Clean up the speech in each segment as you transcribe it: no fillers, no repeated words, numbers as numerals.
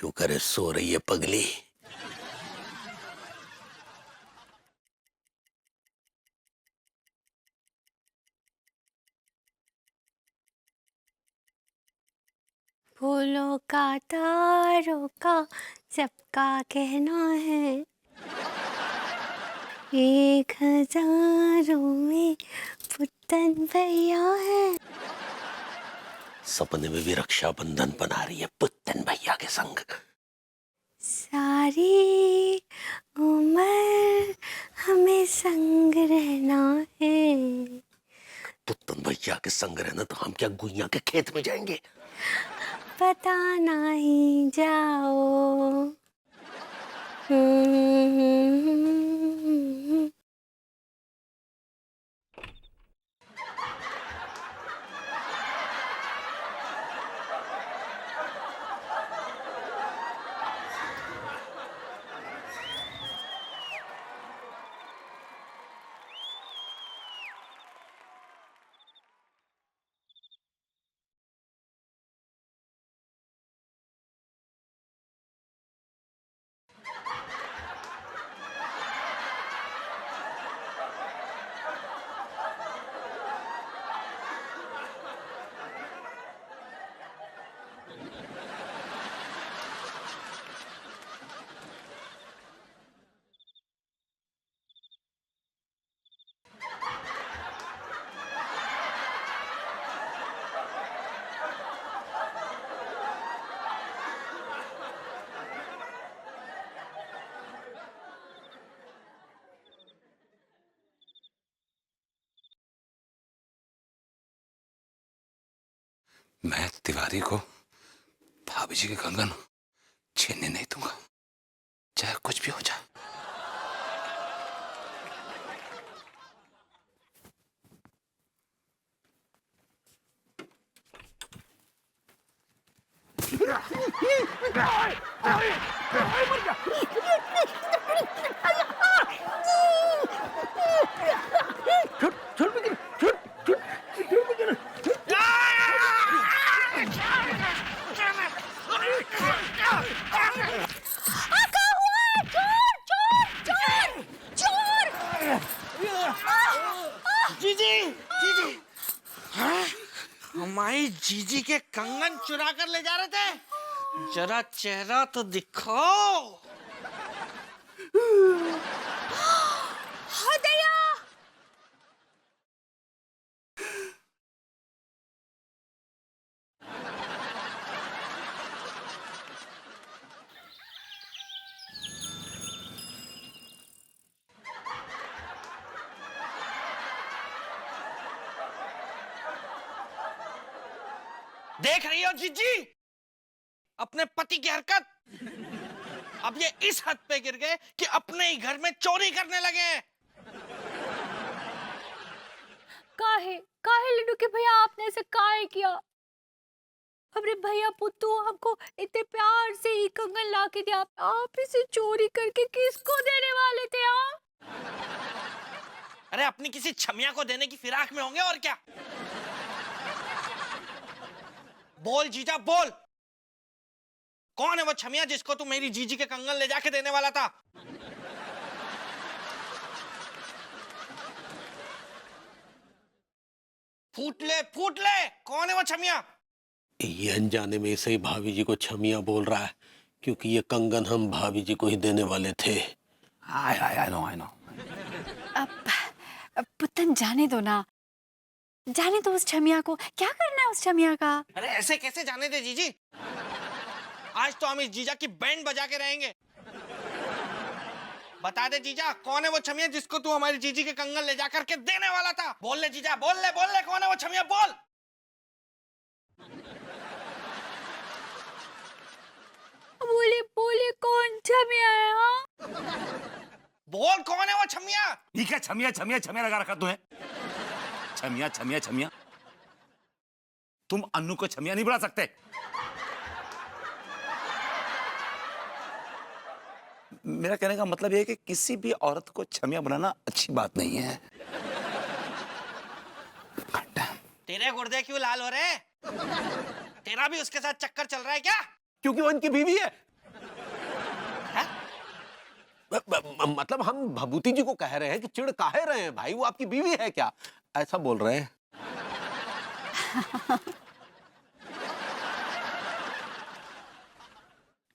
शुक्र है सो रही है पगली। फूलों का तारों का सबका कहना है, एक हजारों में पुतन भैया है। सपने में भी रक्षाबंधन बना रही है पुत्तन भैया के संग। सारी उम्र हमें संग रहना है। पुत्तन भैया के संग रहना तो हम क्या गुइया के खेत में जाएंगे? पता नहीं जाओ। मैं तिवारी को भाभी जी के कंगन छीनने नहीं दूंगा, चाहे कुछ भी हो जाए। जीजी, जीजी, हाँ? हमारी जीजी के कंगन चुरा कर ले जा रहे थे। जरा चेहरा तो दिखाओ। हो दया। देख रही हो जीजी अपने पति की हरकत? अब ये इस हद पे गिर गए कि अपने ही घर में चोरी करने लगे हैं। काहे काहे लड्डू के भैया आपने ऐसे काहे किया? अरे भैया पुत्तू हमको इतने प्यार से ही कंगन ला के दिया, आप इसे चोरी करके किसको देने वाले थे? अरे अपनी किसी छमिया को देने की फिराक में होंगे और क्या। बोल जीजा बोल, कौन है वो छमिया जिसको तू मेरी जीजी के कंगन ले जाके देने वाला था? फूट ले, कौन है वो छमिया? ये अनजाने में से ही भाभी जी को छमिया बोल रहा है, क्योंकि ये कंगन हम भाभी जी को ही देने वाले थे। I know. अब पुतन जाने दो ना, जाने दो उस छमिया को। क्या करना है उस छमिया का? अरे ऐसे कैसे जाने दे जीजी, आज तो हम इस जीजा की बैंड बजा के रहेंगे। बता दे जीजा, कौन है वो छमिया जिसको तू हमारी जीजी के कंगन ले जाकर के देने वाला था? बोल ले जीजा, बोल ले, कौन है वो छमिया? बोल बोले बोले कौन छमिया है? हाँ बोल कौन है वो छमिया? ये क्या छमिया लगा रखा तुम्हें? छमिया तुम अन्नू को छमिया नहीं बुला सकते। मेरा कहने का मतलब यह है कि किसी भी औरत को छमिया बनाना अच्छी बात नहीं है। तेरे गुर्दे क्यों लाल हो रहे हैं? तेरा भी उसके साथ चक्कर चल रहा है क्या? क्योंकि वो इनकी बीवी है। मतलब हम भभूति जी को कह रहे हैं कि चिढ़ काहे रहे हैं भाई, वो आपकी बीवी है क्या, ऐसा बोल रहे हैं।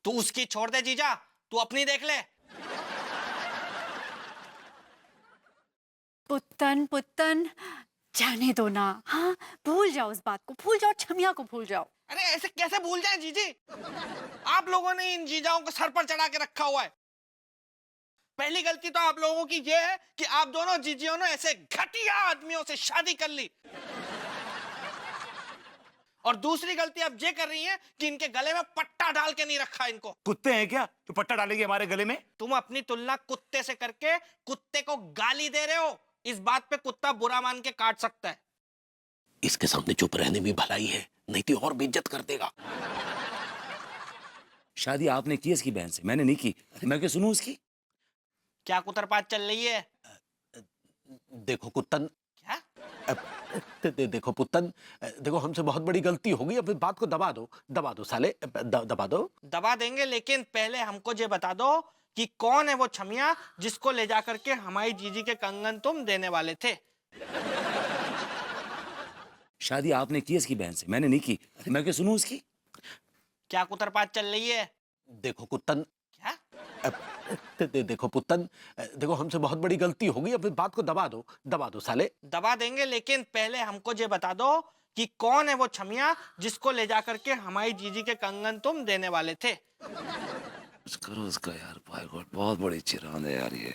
तू उसकी छोड़ दे जीजा, तू अपनी देख ले। पुत्तन पुत्तन, जाने दो ना। हाँ, भूल जाओ उस बात को, भूल जाओ, छमिया को भूल जाओ। अरे ऐसे कैसे भूल जाए जीजी? आप लोगों ने इन जीजाओं को सर पर चढ़ा के रखा हुआ है। पहली गलती तो आप लोगों की ये है कि आप दोनों जीजियों ने ऐसे घटिया आदमियों से शादी कर ली, और दूसरी गलती आप ये कर रही हैं कि इनके गले में पट्टा डाल के नहीं रखा इनको। कुत्ते हैं क्या तो पट्टा डालेंगे हमारे गले में? तुम अपनी तुलना कुत्ते से करके कुत्ते को गाली दे रहे हो। इस बात पे कुत्ता बुरा मान के काट सकता है। इसके सामने चुप रहने में भलाई है, नहीं तो और बेइज्जत कर देगा। शादी आपने की इसकी बहन से, मैंने नहीं की। मैं क्या सुनूं उसकी? क्या कुतरपात चल रही है? देखो कुत्तन, क्या? देखो पुत्तन, देखो हमसे बहुत बड़ी गलती हो गई, अब इस बात को दबा दो साले, दबा दो। दबा देंगे, लेकिन पहले हमको ये बता दो कि कौन है वो छमिया जिसको ले जा करके हमारी जीजी के कंगन तुम देने वाले थे। शादी आपने की इसकी बहन से, मैंने नहीं की। मैं क्या सुनूं उसकी? क्या कुतरपात चल रही है? देखो कुत्तन, क्या? देखो पुत्तन, देखो हमसे बहुत बड़ी गलती हो गई, अब इस बात को दबा दो साले। दबा देंगे, लेकिन पहले हमको ये बता दो कि कौन है वो छमिया जिसको ले जा करके हमारी जीजी के कंगन तुम देने वाले थे। करो उसका यार, भाई गॉड बहुत बड़ी चिरांद है यार ये।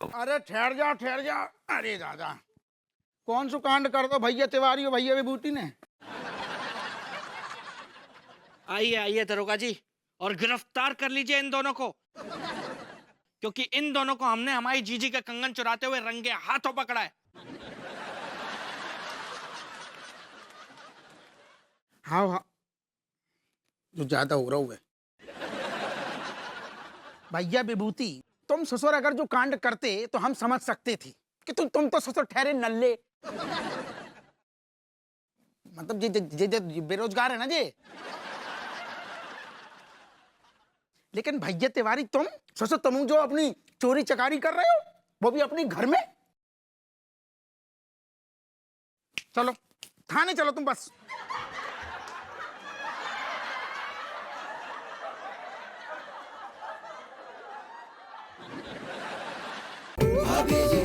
अरे ठहर जा। अरे दादा, कौन सो कांड कर दो भैया तिवारी और भैया विभूति ने। आइए दरोगा जी, और गिरफ्तार कर लीजिए इन दोनों को, क्योंकि इन दोनों को हमने हमारी जीजी का कंगन चुराते हुए रंगे हाथों पकड़ा है। हाँ, जो ज्यादा हो रहा है भैया विभूति, तुम ससुर अगर जो कांड करते तो हम समझ सकते थे कि तुम तो ससुर ठहरे नल्ले, मतलब जे बेरोजगार है ना जे। लेकिन भैया तिवारी, तुम ससुर, तुम जो अपनी चोरी चकारी कर रहे हो, वो भी अपने घर में। चलो थाने चलो तुम बस। भाभी जी